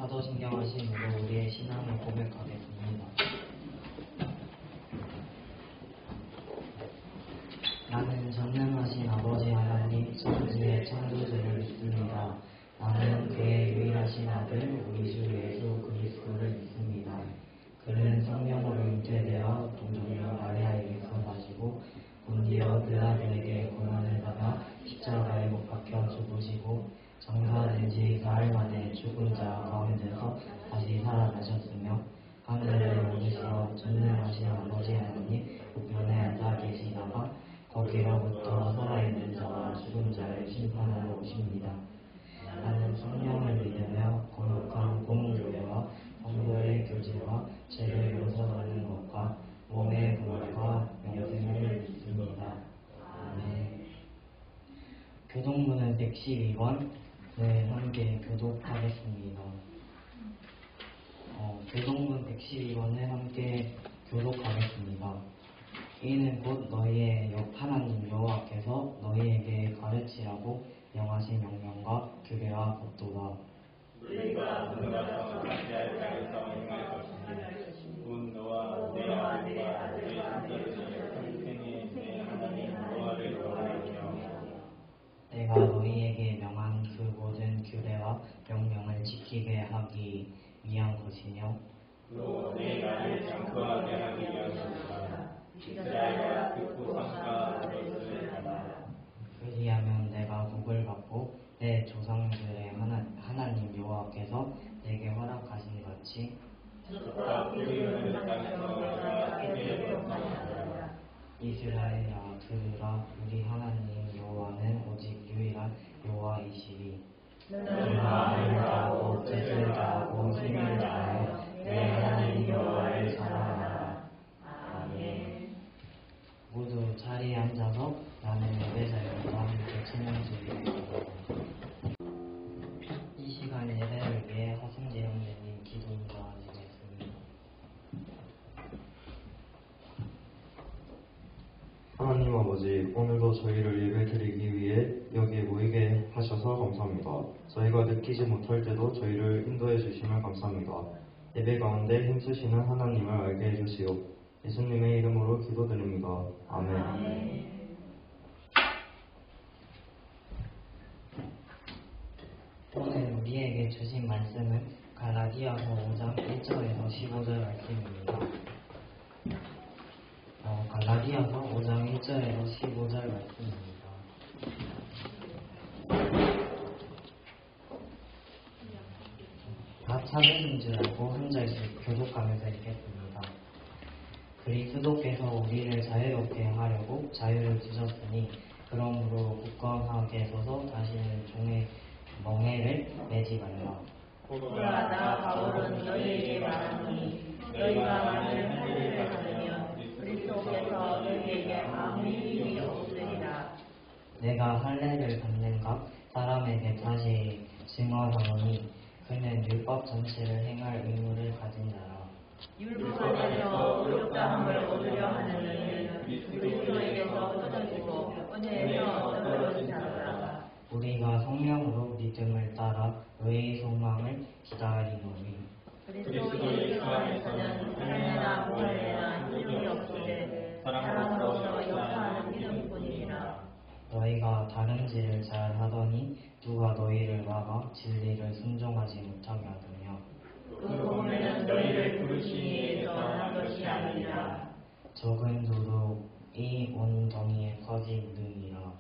사도신경하심으로 우리의 신앙을 고백하겠습니다. 나는 전능하신 아버지 하나님 천지의 창조주를 믿습니다. 나는 그의 유일하신 아들 우리 주 예수 그리스도를 믿습니다. 그는 성령으로 잉태되어 동정녀 마리아에게서 나시고 본디오 빌라도에게 고난을 받아 십자가에 못 박혀 죽으시고 장사된 지 사흘 만에 죽은 자 가운데서 다시 살아나셨으며 하늘에 오르시어 전능하신 아버지 하나님 우편에 앉아 계시다가 거기로부터 살아있는 자와 죽은 자를 심판하러 오십니다. 나는 성령을 믿으며 거룩한 공교회와 성도의 교제와 죄를 용서받는 것과 몸의 부활과 영생을 믿습니다. 아멘. 교동문은 112권 함께 교독하겠습니다. 교동문 112권을 함께 교독하겠습니다. 이는 곧 너희의 하나님 여호와께서 너희에게 가르치라고 명하신 명령과 규례와 법도다. 너희가 분가서 가지할 자에서 행할 것이니 곧 너와 내 아들과 내 손자들이 평생에 내 하나님 여호와를 경외하며 내가 너희에게 명한 그 모든 규례와 명령을 지키게 하기 위한 것이며 또 내 나를 장구하게 하기 위한 것이다. 이스라엘과 듣고 삼가 그것을 하라. 그리하면 내가 복을 받고 내 조상들의 하나님 여호와께서 내게 허락하신 같이 숲과 꿀이 흐르는 땅에서 내가 그에게 복하였다. 이스라엘아 들으라. 우리 하나님 여호와는 오직 유일한 여호와이시리. 너는 마음을 다하고 뜻을 다하고 힘을 다하여 내 하나님 여호와를 사랑하라. 아멘. 모두 자리에 앉아서 나는 예배자여서 함께 찬양드리겠습니다. 이 시간 예배를 위해 허승재 형제님 기도 인도하시겠습니다. 하나님 아버지, 오늘도 저희를 예배드리기 위해 여기에 모이게 하셔서 감사합니다. 저희가 느끼지 못할 때도 저희를 인도해 주심을 감사합니다. 예배 가운데 힘쓰시는 하나님을 알게 해주시오. 예수님의 이름으로 기도드립니다. 아멘. 오늘 우리에게 주신 말씀은 갈라디아서 5장 1절에서 15절 말씀입니다. 갈라디아서 5장 1절에서 15절 말씀입니다. 다 찾으신 줄 알고 한 절씩 교독하면서 읽겠습니다. 그리스도께서 우리를 자유롭게 하려고 자유를 주셨으니 그러므로 굳건하게 서서 다시는 종의 멍에를 매지 말라. 보라 나 바울은 너희에게 말하노니 너희가 만일 할례를 받으면 그리스도께서 너희에게 아무 힘이 없으리라. 내가 할례를 받는가 사람에게 다시 증언하노니 그는 율법 전체를 행할 의무를 가진 자라. 율법 안에서 의롭다함을 얻으려 하는 이는 그리스도에게서 끊어지고 은혜에서 얻어진 자라. 우리가 성령으로 믿음을 따라 의의 소망을 기다리노니 그리스도 예수 안에서는 할례나 부활례나 힘이 없으되 사랑으로서 역사하는 믿음뿐이니라. 너희가 다른지를 잘 하더니 누가 너희를 막아 진리를 순종하지 못하게 하더냐. 그 복음에는 너희를 부르신 이에서 난 것이 아니라 적은 누룩이 온 덩이에 퍼지느니라.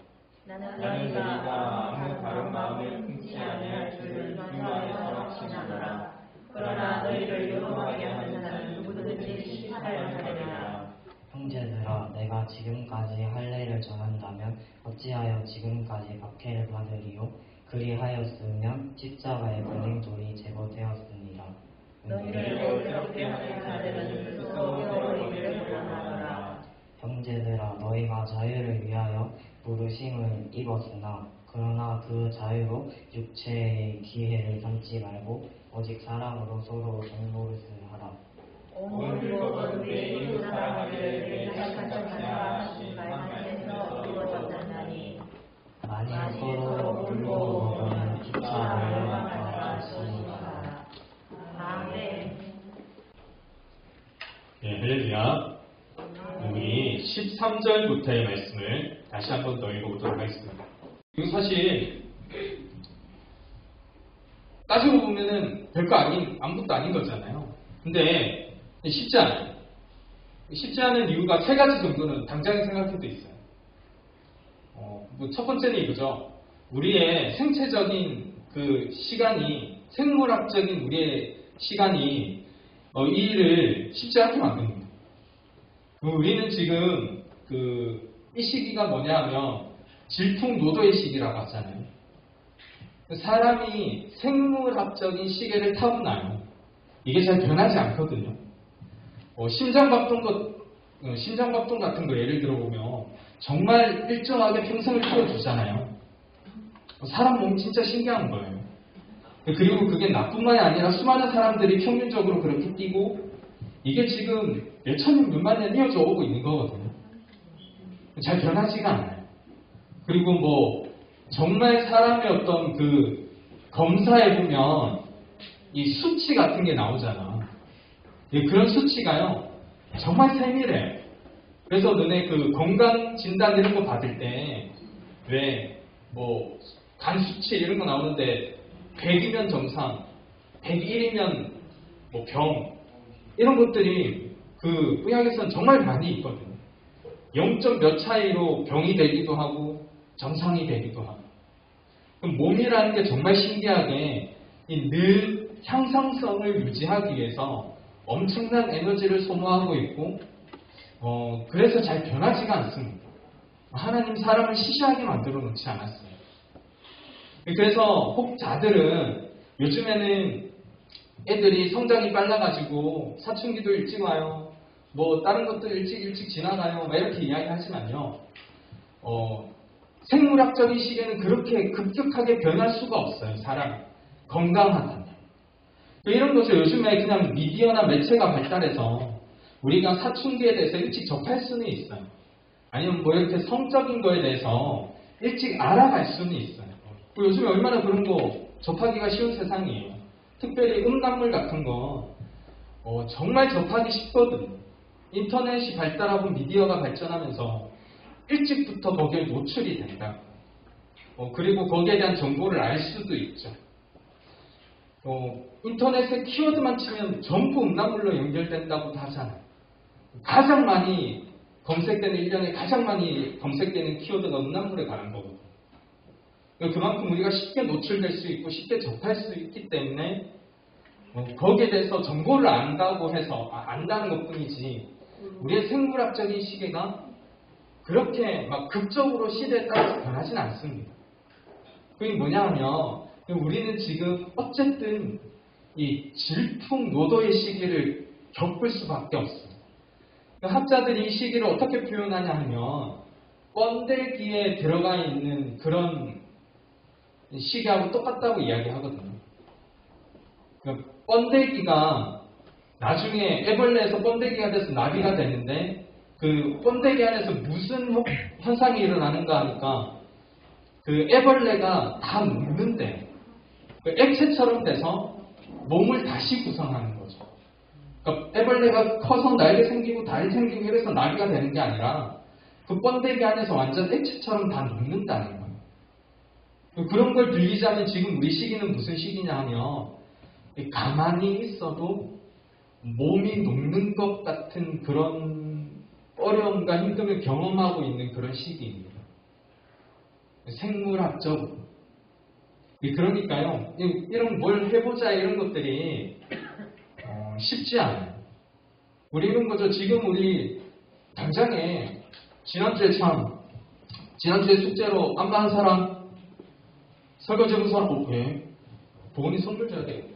나는 너희가 아무 다른 마음을 품지 아니할 줄을 주안에서 확신하노라. 그러나 너희를 요동하게 하는 자는 누구든지 심판을 받으리라. 형제들아, 내가 지금까지 할례를 전한다면 어찌하여 지금까지 박해를 받으리요? 그리하였으면 십자가의 걸림돌이 제거되었습니다. 너희를 어지럽게 하는 자들은 스스로 너희를 원하노라. 형제들아, 너희가 자유를 위하여 부르심을 입었으나 그러나 그 자유로 육체의 기회를 삼지 말고 오직 사랑으로 서로 동노릇을 하라. 온 율법은 우리의 이웃 사랑하기를 계획한 전사 하신 말씀에서 이루어졌나니 만일 서로 울고 먹으면 피차 멸망할 것이니라. 네, 할렐루야. 우리 13절부터의 말씀을 다시 한 번 더 읽어보도록 하겠습니다. 이거 사실 따지고 보면은 별거 아닌 아무것도 아닌 거잖아요. 근데 쉽지 않아요. 쉽지 않은 이유가 세 가지 정도는 당장에 생각해도 있어요. 첫 번째는 이거죠. 우리의 생체적인 그 시간이, 생물학적인 우리의 시간이 이 일을 쉽지 않게 만듭니다. 우리는 지금 이 시기가 뭐냐면 질풍노도의 시기라고 하잖아요. 사람이 생물학적인 시계를 타고나요. 이게 잘 변하지 않거든요. 심장박동 같은 거 예를 들어보면 정말 일정하게 평생을 키워주잖아요. 사람 몸이 진짜 신기한 거예요. 그리고 그게 나뿐만이 아니라 수많은 사람들이 평균적으로 그렇게 뛰고 이게 지금 몇천 년, 몇만 년 이어져 오고 있는 거거든요. 잘 변하지가 않아요. 그리고 정말 사람의 어떤 그 검사에 보면 이 수치 같은 게 나오잖아. 그런 수치가요 정말 세밀해요. 그래서 너네 그 건강 진단 이런 거 받을 때 왜 간 수치 이런 거 나오는데 100이면 정상, 101이면 병 이런 것들이 그 의학에서는 정말 많이 있거든요. 0점 몇 차이로 병이 되기도 하고 정상이 되기도 하고. 그럼 몸이라는 게 정말 신기하게 늘 향상성을 유지하기 위해서 엄청난 에너지를 소모하고 있고 그래서 잘 변하지가 않습니다. 하나님 사람을 시시하게 만들어 놓지 않았어요. 그래서 혹자들은 요즘에는 애들이 성장이 빨라가지고 사춘기도 일찍 와요. 다른 것도 일찍 지나가요. 이렇게 이야기하지만요. 생물학적인 시계는 그렇게 급격하게 변할 수가 없어요. 사람이 건강하다면. 이런 것을 요즘에 그냥 미디어나 매체가 발달해서 우리가 사춘기에 대해서 일찍 접할 수는 있어요. 아니면 이렇게 성적인 거에 대해서 일찍 알아갈 수는 있어요. 요즘에 얼마나 그런 거 접하기가 쉬운 세상이에요. 특별히 음란물 같은 거 정말 접하기 쉽거든요. 인터넷이 발달하고 미디어가 발전하면서 일찍부터 거기에 노출이 된다. 그리고 거기에 대한 정보를 알 수도 있죠. 인터넷에 키워드만 치면 전부 음란물로 연결된다고도 하잖아요. 가장 많이 검색되는, 1년에 가장 많이 검색되는 키워드가 음란물에 관한 거거든요. 그만큼 우리가 쉽게 노출될 수 있고 쉽게 접할 수 있기 때문에 거기에 대해서 정보를 안다고 해서 안다는 것뿐이지 우리의 생물학적인 시계가 그렇게 막 극적으로 시대에 따라서 변하진 않습니다. 그게 뭐냐 하면 우리는 지금 어쨌든 이 질풍노도의 시기를 겪을 수밖에 없어요. 학자들이 이 시기를 어떻게 표현하냐 하면 번데기에 들어가 있는 그런 시기하고 똑같다고 이야기하거든요. 번데기가 나중에 애벌레에서 번데기가 돼서 나비가 되는데 그 번데기 안에서 무슨 현상이 일어나는가 하니까 그 애벌레가 다 녹는데 그 액체처럼 돼서 몸을 다시 구성하는 거죠. 그러니까 애벌레가 커서 날개 생기고 다리 생기고 이래서 나비가 되는 게 아니라 그 번데기 안에서 완전 액체처럼 다 녹는다는 거예요. 그런 걸 빌리자면 지금 우리 시기는 무슨 시기냐 하면 가만히 있어도 몸이 녹는 것 같은 그런 어려움과 힘듦을 경험하고 있는 그런 시기입니다. 생물학적으로. 그러니까요, 이런 뭘 해보자 이런 것들이 쉽지 않아요. 우리 이런 거죠. 지금 우리 당장에 지난주에 숙제로 안마 한 사람, 설거지 해본 사람, 왜? 보은이 선물 줘야 돼.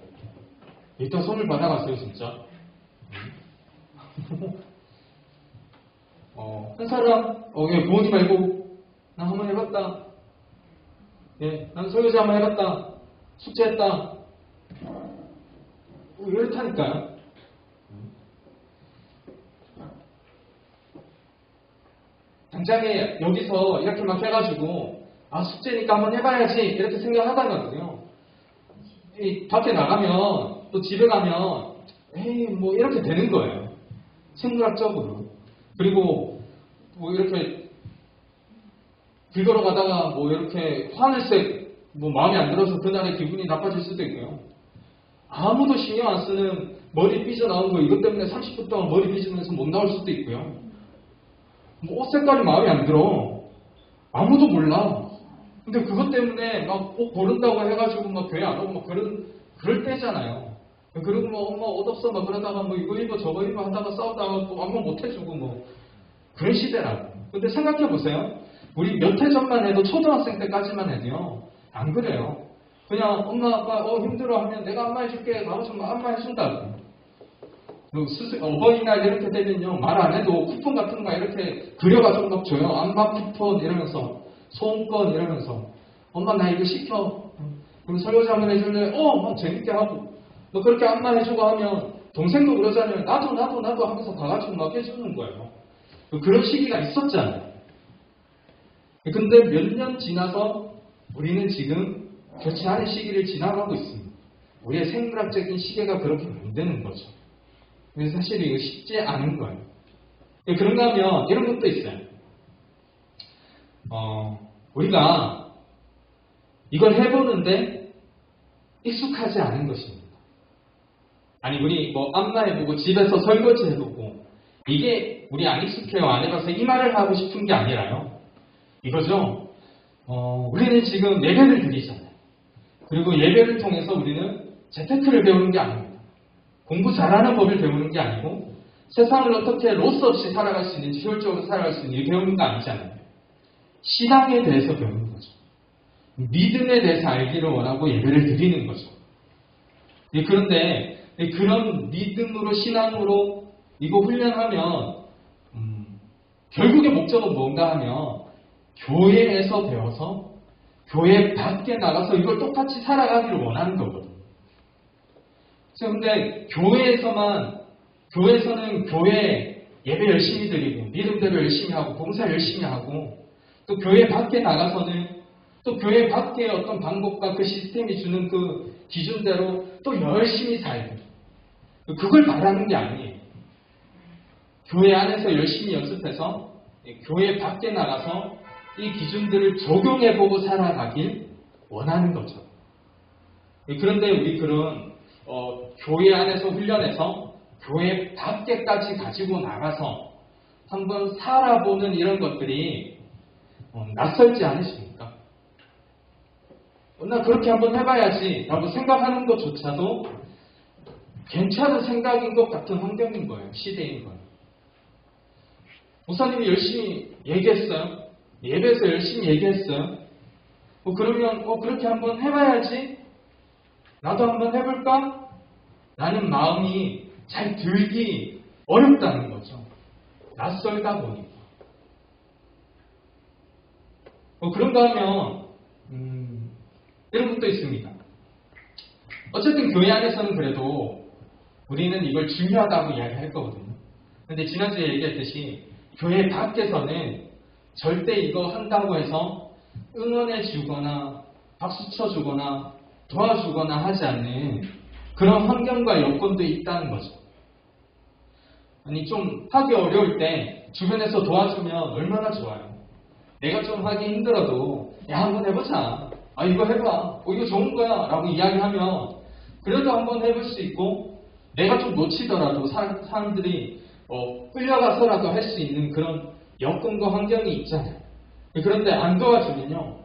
일단 선물 받아갔어요, 진짜. 한 사람, 예, 보은이 말고, 나 한번 해봤다. 예, 난 설거지 한번 해봤다. 숙제했다. 이렇다니까요. 당장에 여기서 이렇게 막 해가지고, 숙제니까 한번 해봐야지. 이렇게 생각하다가도요. 밖에 나가면, 또 집에 가면, 에이, 이렇게 되는 거예요. 생물학적으로. 그리고 뭐 이렇게 길 걸어가다가 뭐 이렇게 하늘색 뭐 마음에 안 들어서 그날의 기분이 나빠질 수도 있고요. 아무도 신경 안 쓰는 머리 삐져나온 거 이것 때문에 30분 동안 머리 삐지면서 못 나올 수도 있고요. 뭐 옷 색깔이 마음에 안 들어. 아무도 몰라. 근데 그것 때문에 막 옷 고른다고 해가지고 막 교회 안 오고 막 그럴 때잖아요. 그리고 뭐 엄마 옷 없어 막 그러다가 뭐 이거 입어 저거 입어 하다가 싸우다가 또 아무 못 해주고 뭐 그런 시대라고. 근데 생각해 보세요. 우리 몇 해 전만 해도 초등학생 때까지만 해도요. 안 그래요. 그냥 엄마 아빠 힘들어 하면 내가 안마 해줄게. 나오시면 안마 해준다고. 어버이날 이렇게 되면요. 말 안 해도 쿠폰 같은 거 이렇게 그려가지고 막 줘요. 안마 쿠폰 이러면서 소원권 이러면서 엄마 나 이거 시켜. 그럼 설거지 한번 해줄래? 막 재밌게 하고 뭐 그렇게 안마 해주고 하면 동생도 그러잖아요. 나도 하면서 다 같이 막 해주는 거예요. 그런 시기가 있었잖아요. 근데 몇 년 지나서 우리는 지금 그렇지 않은 시기를 지나가고 있습니다. 우리의 생물학적인 시계가 그렇게 만드는 거죠. 그래서 사실 이거 쉽지 않은 거예요. 그런가 하면 이런 것도 있어요. 우리가 이걸 해보는데 익숙하지 않은 것입니다. 아니 우리 뭐 안마해보고 집에서 설거지 해보고 이게 우리 안 익숙해요. 안 해봐서 이 말을 하고 싶은 게 아니라요. 이거죠. 우리는 지금 예배를 드리잖아요. 그리고 예배를 통해서 우리는 재테크를 배우는 게 아닙니다. 공부 잘하는 법을 배우는 게 아니고 세상을 어떻게 로스 없이 살아갈 수 있는지 효율적으로 살아갈 수 있는지 배우는 거 아니잖아요. 신앙에 대해서 배우는 거죠. 믿음에 대해서 알기를 원하고 예배를 드리는 거죠. 그런데 그런 믿음으로 신앙으로 이거 훈련하면 결국의 목적은 뭔가 하면 교회에서 배워서 교회 밖에 나가서 이걸 똑같이 살아가기를 원하는 거거든요. 그런데 교회에서는 교회 예배 열심히 드리고 믿음대로 열심히 하고 봉사 열심히 하고 또 교회 밖에 나가서는 또 교회 밖의 어떤 방법과 그 시스템이 주는 그 기준대로 또 열심히 살고 그걸 말하는 게 아니에요. 교회 안에서 열심히 연습해서 교회 밖에 나가서 이 기준들을 적용해보고 살아가길 원하는 거죠. 그런데 우리 그런 교회 안에서 훈련해서 교회 밖에까지 가지고 나가서 한번 살아보는 이런 것들이 낯설지 않으십니까? 나 그렇게 한번 해봐야지 라고 생각하는 것조차도 괜찮은 생각인 것 같은 환경인 거예요. 시대인 거예요. 목사님이 열심히 얘기했어요. 예배에서 열심히 얘기했어요. 그러면 그렇게 한번 해봐야지. 나도 한번 해볼까? 라는 마음이 잘 들기 어렵다는 거죠. 낯설다 보니까. 그런가 하면 이런 것도 있습니다. 어쨌든 교회 안에서는 그래도 우리는 이걸 중요하다고 이야기할 거거든요. 근데 지난주에 얘기했듯이 교회 밖에서는 절대 이거 한다고 해서 응원해 주거나 박수 쳐주거나 도와주거나 하지 않는 그런 환경과 여건도 있다는 거죠. 아니 좀 하기 어려울 때 주변에서 도와주면 얼마나 좋아요. 내가 좀 하기 힘들어도 야 한번 해보자. 이거 해봐. 이거 좋은 거야 라고 이야기하면 그래도 한번 해볼 수 있고 내가 좀 놓치더라도 사람들이 끌려가서라도 할 수 있는 그런 여건과 환경이 있잖아요. 그런데 안 도와주면요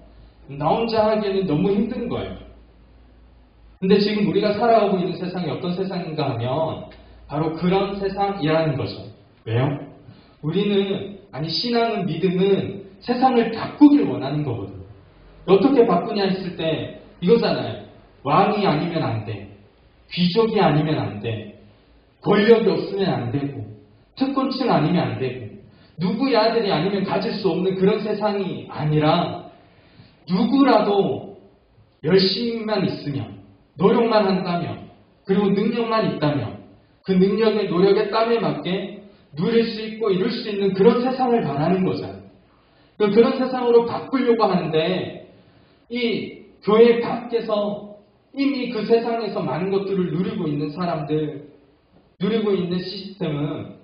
나 혼자 하기에는 너무 힘든 거예요. 근데 지금 우리가 살아가고 있는 세상이 어떤 세상인가 하면 바로 그런 세상이라는 거죠. 왜요? 신앙은 믿음은 세상을 바꾸길 원하는 거거든요. 어떻게 바꾸냐 했을 때 이거잖아요. 왕이 아니면 안 돼. 귀족이 아니면 안 돼. 권력이 없으면 안 되고 특권층 아니면 안 되고 누구의 아들이 아니면 가질 수 없는 그런 세상이 아니라 누구라도 열심히만 있으면 노력만 한다면 그리고 능력만 있다면 그 능력의 노력의 땀에 맞게 누릴 수 있고 이룰 수 있는 그런 세상을 바라는 거잖아요. 그런 세상으로 바꾸려고 하는데 이 교회 밖에서 이미 그 세상에서 많은 것들을 누리고 있는 사람들, 누리고 있는 시스템은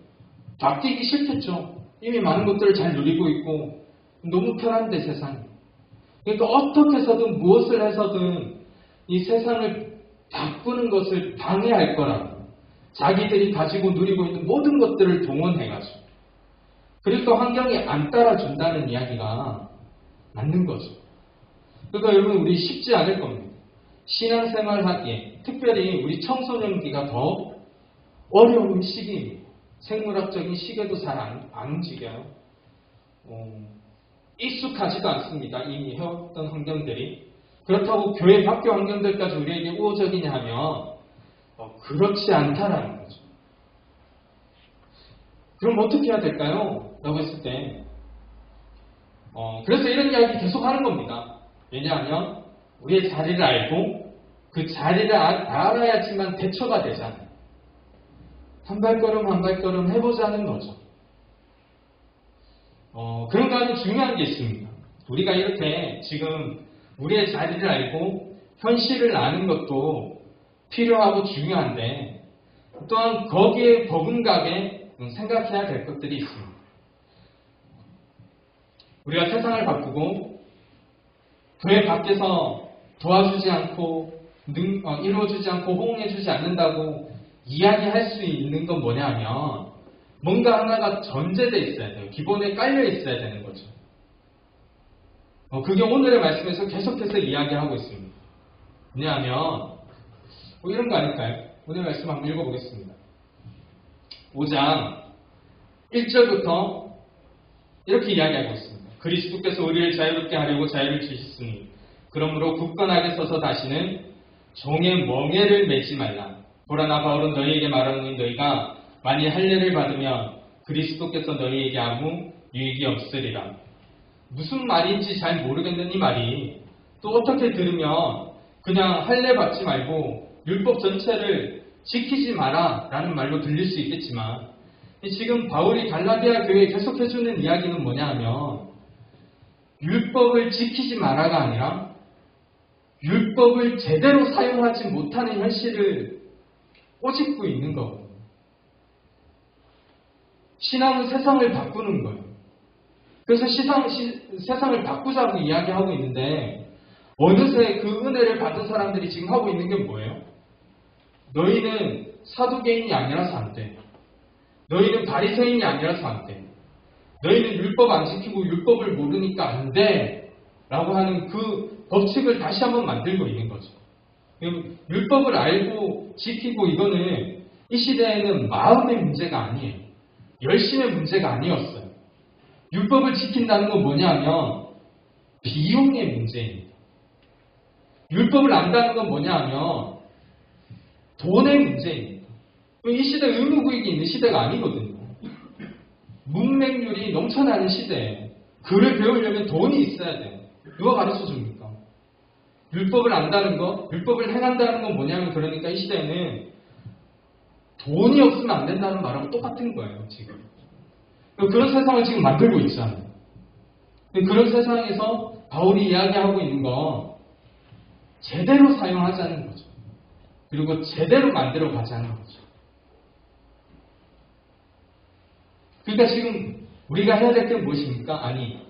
바뀌기 싫겠죠. 이미 많은 것들을 잘 누리고 있고 너무 편한데 세상이. 그러니까 어떻게 해서든 무엇을 해서든 이 세상을 바꾸는 것을 방해할 거라고 자기들이 가지고 누리고 있는 모든 것들을 동원해가지고 그러니까 환경이 안 따라준다는 이야기가 맞는 거죠. 그러니까 여러분 우리 쉽지 않을 겁니다. 신앙생활 하기에 특별히 우리 청소년기가 더 어려운 시기입니다. 생물학적인 시계도 잘 안 움직여요. 익숙하지도 않습니다. 이미 해왔던 환경들이. 그렇다고 교회 학교 환경들까지 우리에게 우호적이냐 하면 그렇지 않다라는 거죠. 그럼 어떻게 해야 될까요? 라고 했을 때 그래서 이런 이야기 계속 하는 겁니다. 왜냐하면 우리의 자리를 알고 그 자리를 알아야지만 대처가 되잖아요. 한 발걸음 한 발걸음 해보자는 거죠. 그런가 하면 중요한 게 있습니다. 우리가 이렇게 지금 우리의 자리를 알고 현실을 아는 것도 필요하고 중요한데 또한 거기에 버금가게 생각해야 될 것들이 있습니다. 우리가 세상을 바꾸고 교회 밖에서 도와주지 않고 이루어주지 않고 호응해주지 않는다고 이야기할 수 있는 건 뭐냐면 뭔가 하나가 전제되어 있어야 돼요. 기본에 깔려 있어야 되는 거죠. 그게 오늘의 말씀에서 계속해서 이야기하고 있습니다. 왜냐하면 이런 거 아닐까요? 오늘 말씀 한번 읽어보겠습니다. 5장 1절부터 이렇게 이야기하고 있습니다. 그리스도께서 우리를 자유롭게 하려고 자유를 주셨으니 그러므로 굳건하게 서서 다시는 종의 멍에를 매지 말라. 보라 나 바울은 너희에게 말하노니 너희가 만일 할례를 받으면 그리스도께서 너희에게 아무 유익이 없으리라. 무슨 말인지 잘 모르겠는 이 말이 또 어떻게 들으면 그냥 할례 받지 말고 율법 전체를 지키지 마라 라는 말로 들릴 수 있겠지만 지금 바울이 갈라디아 교회에 계속해주는 이야기는 뭐냐 하면 율법을 지키지 마라가 아니라 율법을 제대로 사용하지 못하는 현실을 꼬집고 있는 거거든요. 신앙은 세상을 바꾸는 거예요. 그래서 세상을 바꾸자고 이야기하고 있는데 어느새 그 은혜를 받은 사람들이 지금 하고 있는 게 뭐예요? 너희는 사두개인이 아니라서 안 돼. 너희는 바리새인이 아니라서 안 돼. 너희는 율법 안 지키고 율법을 모르니까 안 돼. 라고 하는 그 법칙을 다시 한번 만들고 있는 거죠. 율법을 알고 지키고 이거는 이 시대에는 마음의 문제가 아니에요. 열심의 문제가 아니었어요. 율법을 지킨다는 건 뭐냐면 비용의 문제입니다. 율법을 안다는 건 뭐냐면 돈의 문제입니다. 이 시대 의무구익이 있는 시대가 아니거든요. 문맹률이 넘쳐나는 시대에 글을 배우려면 돈이 있어야 돼요. 누가 가르쳐 줍니까? 율법을 안다는 거, 율법을 행한다는 건 뭐냐면 그러니까 이 시대에는 돈이 없으면 안 된다는 말하고 똑같은 거예요, 지금. 그런 세상을 지금 만들고 있잖아요. 그런 세상에서 바울이 이야기하고 있는 건 제대로 사용하자는 거죠. 그리고 제대로 만들어 가자는 거죠. 그러니까 지금 우리가 해야 될 게 무엇입니까? 아니,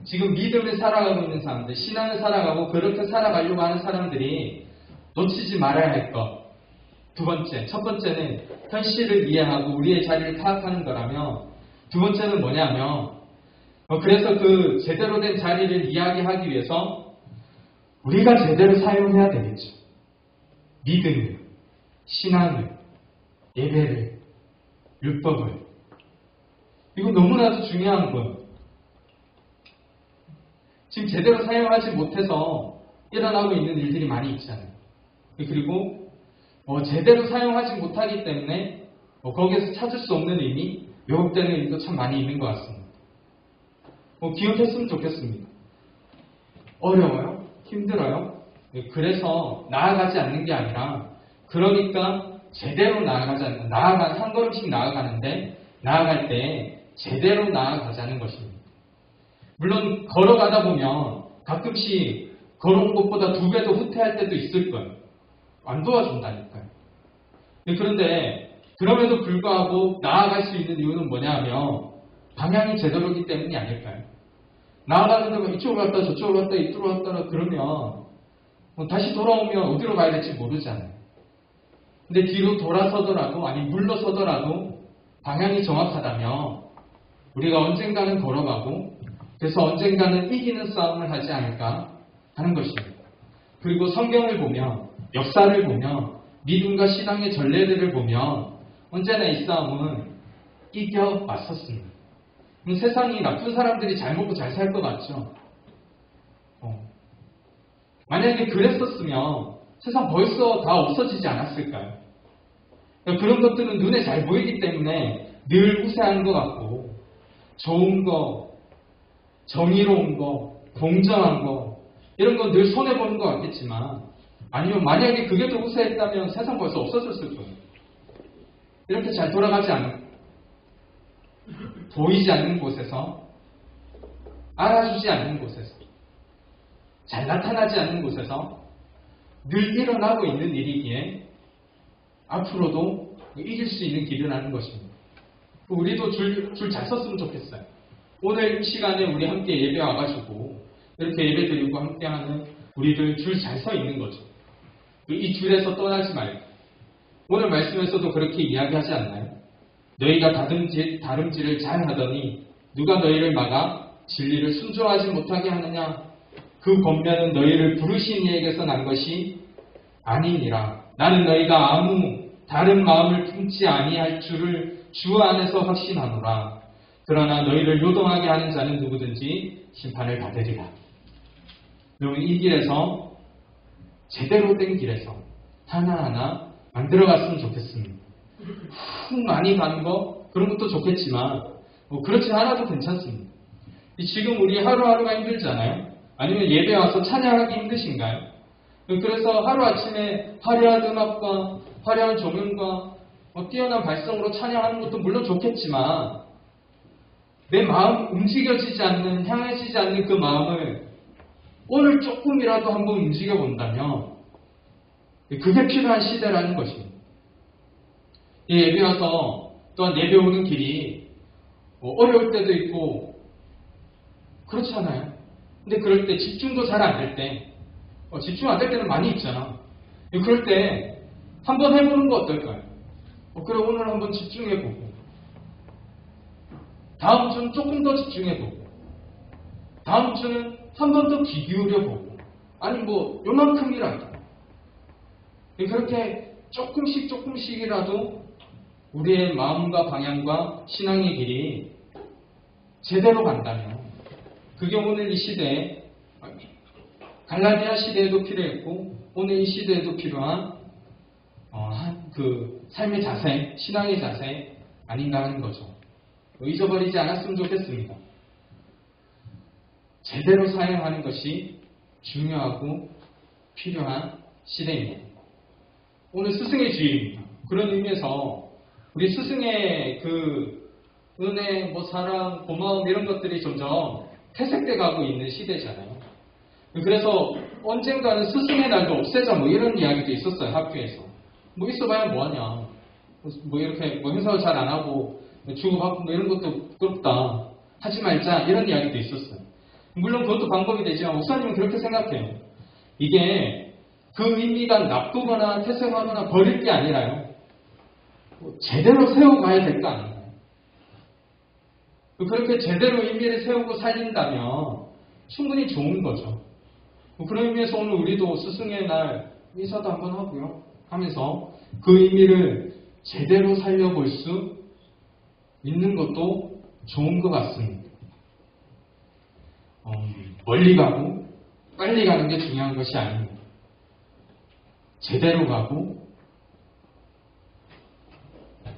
지금 믿음을 살아가고 있는 사람들, 신앙을 살아가고 그렇게 살아가려고 하는 사람들이 놓치지 말아야 할 것. 두 번째, 첫 번째는 현실을 이해하고 우리의 자리를 파악하는 거라면 두 번째는 뭐냐면 그래서 그 제대로 된 자리를 이야기하기 위해서 우리가 제대로 사용해야 되겠죠. 믿음을, 신앙을, 예배를, 율법을. 이거 너무나도 중요한 거예요. 지금 제대로 사용하지 못해서 일어나고 있는 일들이 많이 있잖아요. 그리고 제대로 사용하지 못하기 때문에 거기에서 찾을 수 없는 의미, 왜곡되는 의미도 참 많이 있는 것 같습니다. 기억했으면 좋겠습니다. 어려워요? 힘들어요? 그래서 나아가지 않는 게 아니라 그러니까 제대로 나아가지 않는, 한 걸음씩 나아가는데 나아갈 때 제대로 나아가자는 것입니다. 물론 걸어가다 보면 가끔씩 걸어온 것보다 2배도 후퇴할 때도 있을 거예요. 안 도와준다니까요. 그런데 그럼에도 불구하고 나아갈 수 있는 이유는 뭐냐 하면 방향이 제대로기 때문이 아닐까요? 나아가는데 이쪽으로 갔다 저쪽으로 갔다 이쪽으로 갔다 그러면 다시 돌아오면 어디로 가야 될지 모르잖아요. 근데 뒤로 돌아서더라도 아니 물러서더라도 방향이 정확하다면 우리가 언젠가는 걸어가고 그래서 언젠가는 이기는 싸움을 하지 않을까 하는 것입니다. 그리고 성경을 보면 역사를 보면 믿음과 신앙의 전례들을 보면 언제나 이 싸움은 이겨 맞섰습니다. 세상이 나쁜 사람들이 잘 먹고 잘 살 것 같죠? 만약에 그랬었으면 세상 벌써 다 없어지지 않았을까요? 그런 것들은 눈에 잘 보이기 때문에 늘 우세한 것 같고 좋은 거, 정의로운 거, 공정한 거 이런 건 늘 손해보는 것 같겠지만 아니면 만약에 그게 더 우세했다면 세상 벌써 없어졌을 거예요. 이렇게 잘 돌아가지 않는 보이지 않는 곳에서 알아주지 않는 곳에서 잘 나타나지 않는 곳에서 늘 일어나고 있는 일이기에 앞으로도 이길 수 있는 길이라는 것입니다. 우리도 줄 잘 섰으면 좋겠어요. 오늘 이 시간에 우리 함께 예배 와가지고 이렇게 예배 드리고 함께하는 우리들 줄 잘 서 있는 거죠. 이 줄에서 떠나지 말고 오늘 말씀에서도 그렇게 이야기하지 않나요? 너희가 다름질을 잘 하더니 누가 너희를 막아 진리를 순종하지 못하게 하느냐? 그 권면은 너희를 부르신 이에게서 난 것이 아니니라. 나는 너희가 아무 다른 마음을 품지 아니할 줄을 주 안에서 확신하노라. 그러나 너희를 요동하게 하는 자는 누구든지 심판을 받으리라. 여러분 이 길에서 제대로 된 길에서 하나하나 만들어갔으면 좋겠습니다. 훅 많이 가는 거 그런 것도 좋겠지만 그렇지 않아도 괜찮습니다. 지금 우리 하루하루가 힘들잖아요. 아니면 예배 와서 찬양하기 힘드신가요? 그래서 하루아침에 화려한 음악과 화려한 조명과 뛰어난 발성으로 찬양하는 것도 물론 좋겠지만 내 마음 움직여지지 않는 향해지지 않는 그 마음을 오늘 조금이라도 한번 움직여 본다면 그게 필요한 시대라는 것입니다. 예배 와서 또한 예배 오는 길이 어려울 때도 있고 그렇잖아요. 근데 그럴 때 집중도 잘 안 될 때 집중 안 될 때는 많이 있잖아. 그럴 때 한번 해보는 거 어떨까요? 그래 오늘 한번 집중해보고 다음 주는 조금 더 집중해보고 다음 주는 한 번 더 귀 기울여보고 아니 뭐 요만큼이라도 그렇게 조금씩이라도 우리의 마음과 방향과 신앙의 길이 제대로 간다면 그게 오늘 이 시대에 갈라디아 시대에도 필요했고 오늘 이 시대에도 필요한 그 삶의 자세, 신앙의 자세 아닌가 하는 거죠. 잊어버리지 않았으면 좋겠습니다. 제대로 사용하는 것이 중요하고 필요한 시대입니다. 오늘 스승의 주일입니다. 그런 의미에서 우리 스승의 그 은혜, 사랑, 고마움 이런 것들이 점점 퇴색돼 가고 있는 시대잖아요. 그래서 언젠가는 스승의 날도 없애자 이런 이야기도 있었어요. 학교에서. 있어봐야 뭐하냐. 이렇게 행사를 잘 안 하고 주고받고 이런 것도 부끄럽다. 하지 말자 이런 이야기도 있었어요. 물론 그것도 방법이 되지만 목사님은 그렇게 생각해요. 이게 그 의미가 나쁘거나 퇴색하거나 버릴 게 아니라요. 제대로 세워가야 될 거 아닌가요? 그렇게 제대로 의미를 세우고 살린다면 충분히 좋은 거죠. 그런 의미에서 오늘 우리도 스승의 날 인사도 한번 하고요. 하면서 그 의미를 제대로 살려볼 수 있는 것도 좋은 것 같습니다. 멀리 가고 빨리 가는 게 중요한 것이 아닙니다. 제대로 가고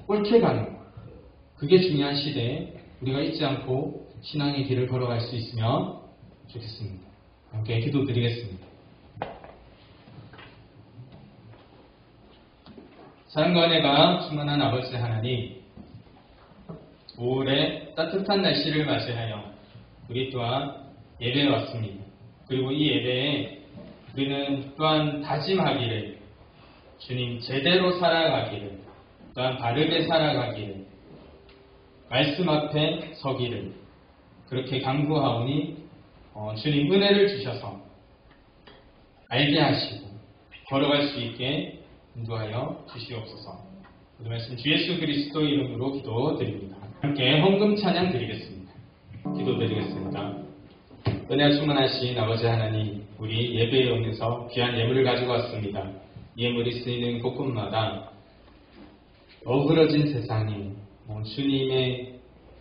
옳게 가는 것. 그게 중요한 시대에 우리가 잊지 않고 신앙의 길을 걸어갈 수 있으면 좋겠습니다. 함께 기도드리겠습니다. 사랑과 은혜가 충만한 아버지 하나님, 5월의 따뜻한 날씨를 맞이하여 우리 또한 예배에 왔습니다. 그리고 이 예배에 우리는 또한 다짐하기를, 주님 제대로 살아가기를, 또한 바르게 살아가기를, 말씀 앞에 서기를 그렇게 강구하오니 주님 은혜를 주셔서 알게 하시고 걸어갈 수 있게 인도하여 주시옵소서. 그 말씀 주 예수 그리스도 이름으로 기도드립니다. 함께 헌금 찬양 드리겠습니다. 기도드리겠습니다. 은혜가 충만하신 아버지 하나님, 우리 예배에 오면서 귀한 예물을 가지고 왔습니다. 이 예물이 쓰이는 곳곳마다 어그러진 세상에 주님의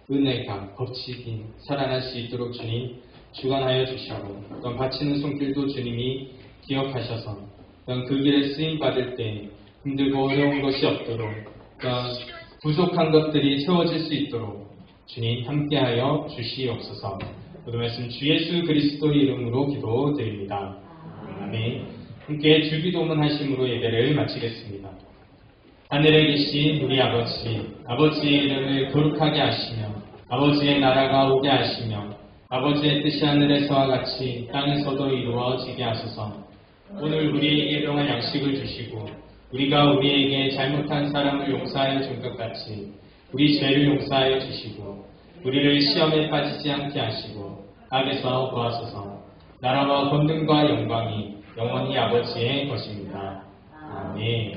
은혜가 법칙이 살아날 수 있도록 주님 주관하여 주시고, 또한 바치는 손길도 주님이 기억하셔서 또한 그 길에 쓰임받을 때 힘들고 어려운 것이 없도록, 또한 부족한 것들이 채워질 수 있도록 주님 함께하여 주시옵소서. 모든 말씀 주 예수 그리스도 이름으로 기도드립니다. 아멘. 함께 주기도문 하심으로 예배를 마치겠습니다. 하늘에 계신 우리 아버지의 이름을 거룩하게 하시며 아버지의 나라가 오게 하시며 아버지의 뜻이 하늘에서와 같이 땅에서도 이루어지게 하소서. 오늘 우리에게 일용할 양식을 주시고 우리가 우리에게 잘못한 사람을 용서하여 준 것 같이 우리 죄를 용서하여 주시고 우리를 시험에 빠지지 않게 하시고 악에서 구하소서. 나라와 권능과 영광이 영원히 아버지의 것입니다. 아멘.